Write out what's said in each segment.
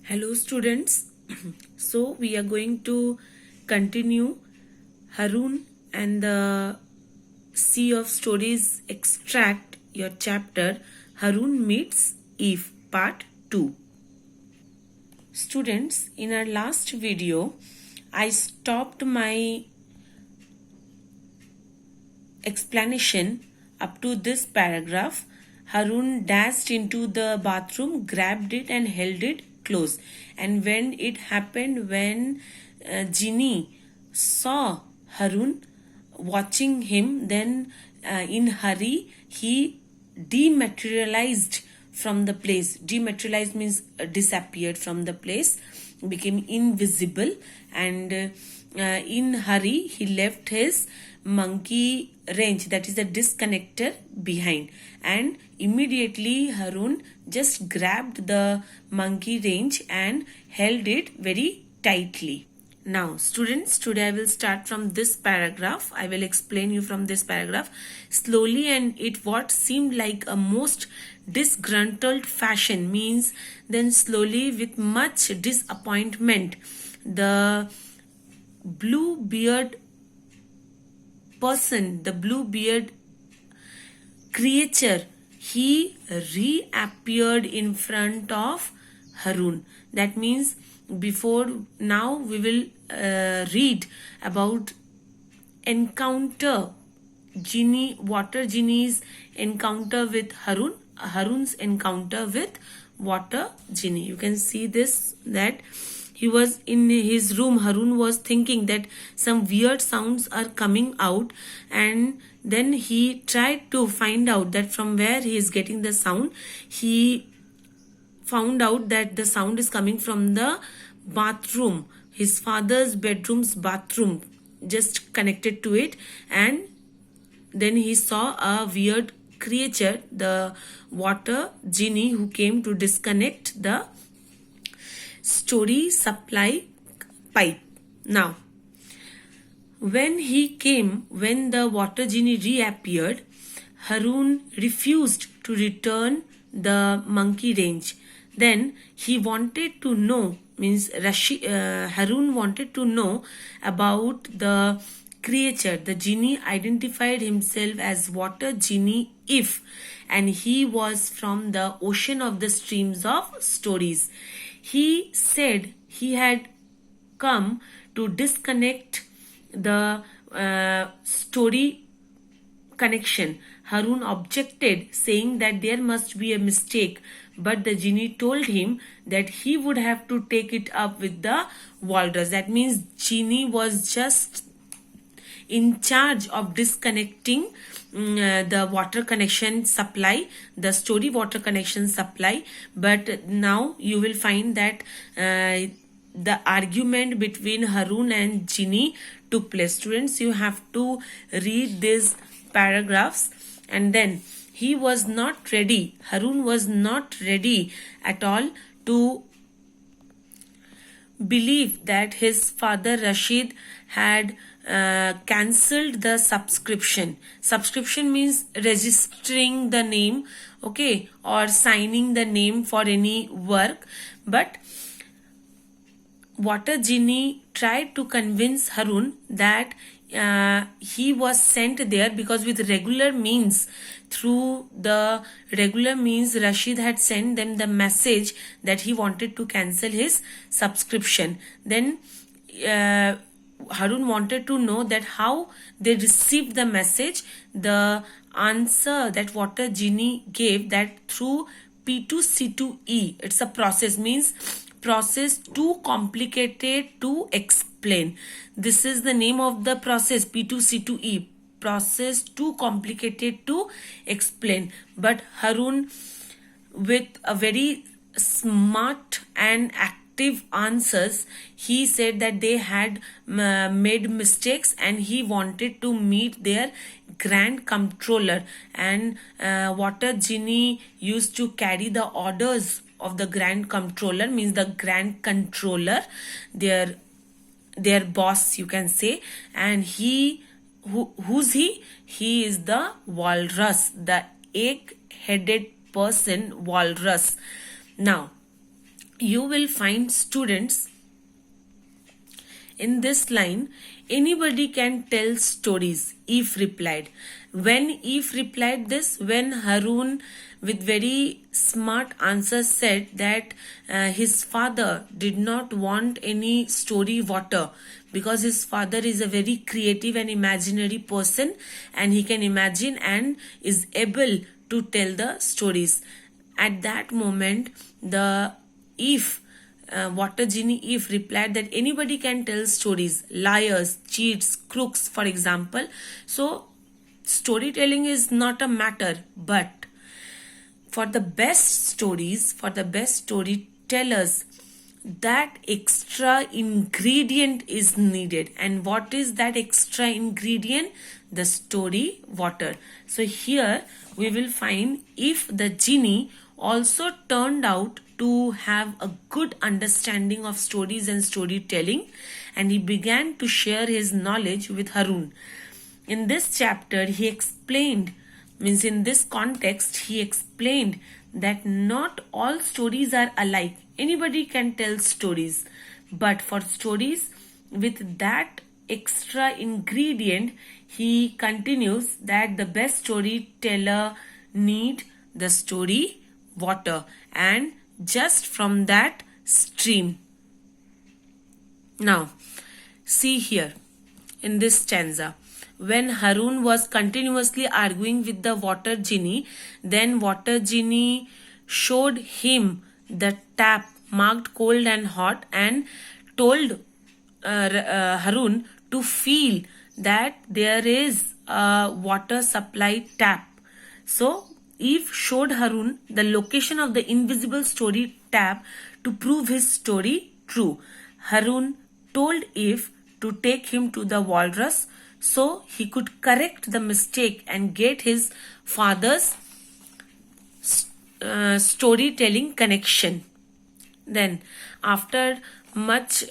Hello students. So we are going to continue Harun and the Sea of Stories extract your chapter Harun meets Eve part 2. Students, in our last video I stopped my explanation up to this paragraph. Harun dashed into the bathroom, grabbed it and held it close. And when it happened, when Ginny saw Harun watching him, then in hurry he dematerialized from the place. Dematerialized means disappeared from the place, became invisible, and in hurry he left his monkey wrench, that is the disconnector, behind, and immediately Harun just grabbed the monkey wrench and held it very tightly. Now students, today I will start from this paragraph. I will explain you from this paragraph slowly, and it what seemed like a most disgruntled fashion, means then slowly with much disappointment the blue beard person, the blue beard creature, he reappeared in front of Harun. That means before now we will read about encounter, water genie's encounter with Harun, Harun's encounter with water genie. You can see this, that he was in his room. Harun was thinking that some weird sounds are coming out, and then he tried to find out that from where he is getting the sound. He found out that the sound is coming from the bathroom, his father's bedroom's bathroom, just connected to it. And then he saw a weird creature, the water genie, who came to disconnect the story supply pipe. Now, when the water genie reappeared, Harun refused to return the monkey wrench. Then he wanted to know, Harun wanted to know about the creature. The genie identified himself as water genie If, and he was from the ocean of the streams of stories. He said he had come to disconnect the story connection. Harun objected, saying that there must be a mistake, but the genie told him that he would have to take it up with the walrus. That means genie was just in charge of disconnecting the water connection supply, the story water connection supply. But now you will find that the argument between Harun and Ginny took place. Students, you have to read these paragraphs. And then he was not ready, Harun was not ready at all to believe that his father Rashid had cancelled the subscription. Subscription means registering the name, okay, or signing the name for any work. But water genie tried to convince Harun that he was sent there because with regular means, through the regular means, Rashid had sent them the message that he wanted to cancel his subscription. Then Harun wanted to know that how they received the message. The answer that water genie gave, that through P2C2E, it's a process, means process too complicated to explain. This is the name of the process, P2C2E, process too complicated to explain. But Harun, with a very smart and active answers, he said that they had made mistakes and he wanted to meet their grand controller. And water genie used to carry the orders of the grand controller, means the grand controller, their boss, you can say. And who's he? He is the walrus, the egg-headed person, walrus. Now you will find students in this line, anybody can tell stories, Eve replied. When Eve replied this, when Harun with very smart answer said that his father did not want any story water because his father is a very creative and imaginary person and he can imagine and is able to tell the stories. At that moment, the Eve water genie Eve replied that anybody can tell stories, liars, cheats, crooks, for example. So, storytelling is not a matter, but for the best stories, for the best storytellers, that extra ingredient is needed. And what is that extra ingredient? The story water. So, here we will find if the genie also turned out to have a good understanding of stories and storytelling, and he began to share his knowledge with Harun. In this chapter, he explained, means in this context, he explained that not all stories are alike. Anybody can tell stories, but for stories with that extra ingredient, he continues that the best storyteller need the story water and just from that stream. Now, see here in this stanza. When Harun was continuously arguing with the water genie, then water genie showed him the tap marked cold and hot and told Harun to feel that there is a water supply tap. So, Eve showed Harun the location of the invisible story tap to prove his story true. Harun told Eve to take him to the walrus so he could correct the mistake and get his father's storytelling connection. Then, after much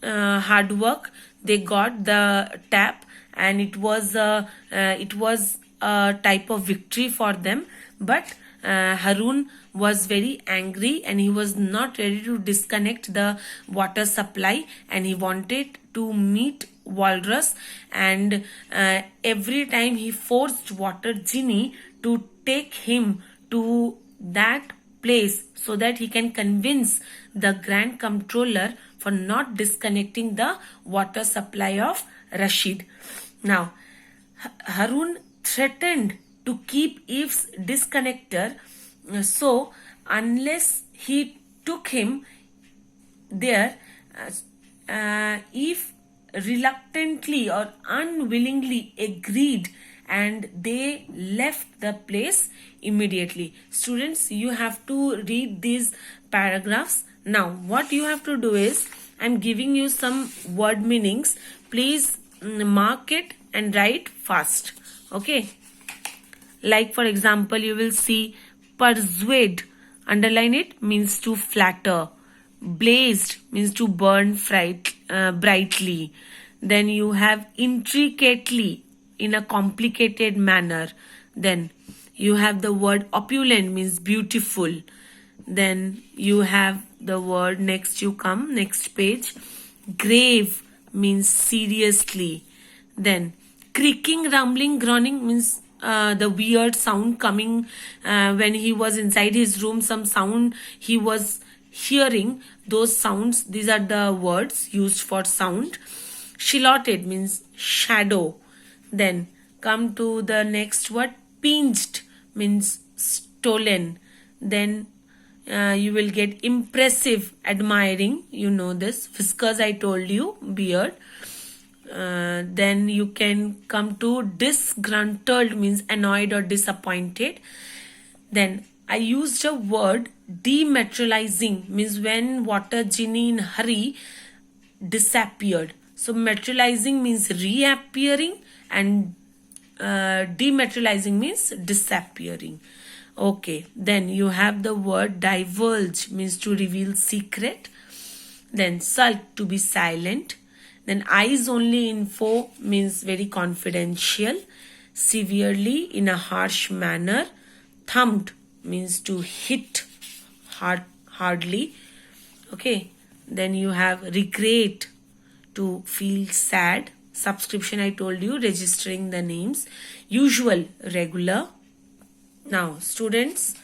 hard work, they got the tap, and it was a type of victory for them. But Harun was very angry and he was not ready to disconnect the water supply, and he wanted to meet walrus, and every time he forced water genie to take him to that place so that he can convince the grand controller for not disconnecting the water supply of Rashid. Now, Harun threatened to keep Eve's disconnector, so unless he took him there, Eve reluctantly or unwillingly agreed, and they left the place immediately. Students, you have to read these paragraphs. Now, what you have to do is, I'm giving you some word meanings. Please mark it and write fast. Okay. Like for example, you will see persuade, underline it, means to flatter. Blazed means to burn brightly. Then you have intricately, in a complicated manner. Then you have the word opulent, means beautiful. Then you have the word, next page, grave means seriously. Then creaking, rumbling, groaning means the weird sound coming when he was inside his room, some sound he was hearing, those sounds, these are the words used for sound. Shilotted means shadow. Then come to the next word, pinched means stolen. Then you will get impressive, admiring, you know this. Whiskers, I told you, beard. Then you can come to disgruntled, means annoyed or disappointed. Then I used a word dematerializing, means when water genie in hurry disappeared. So materializing means reappearing, and dematerializing means disappearing. Okay, then you have the word divulge, means to reveal secret. Then sulk, to be silent. Then eyes only info means very confidential. Severely, in a harsh manner. Thumped means to hit hardly. Okay, then you have regret, to feel sad. Subscription, I told you, registering the names. Usual, regular. Now, students,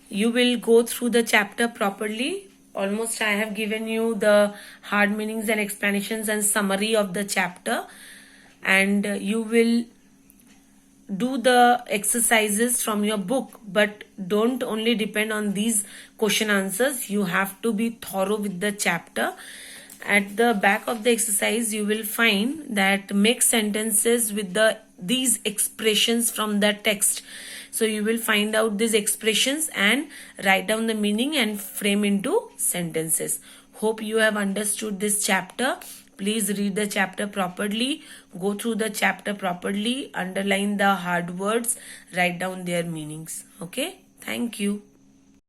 you will go through the chapter properly. Almost I have given you the hard meanings and explanations and summary of the chapter, and you will do the exercises from your book, but don't only depend on these question answers. You have to be thorough with the chapter. At the back of the exercise, you will find that make sentences with these expressions from the text. So you will find out these expressions and write down the meaning and frame into sentences. Hope you have understood this chapter. Please read the chapter properly, go through the chapter properly, underline the hard words, write down their meanings. Okay, thank you.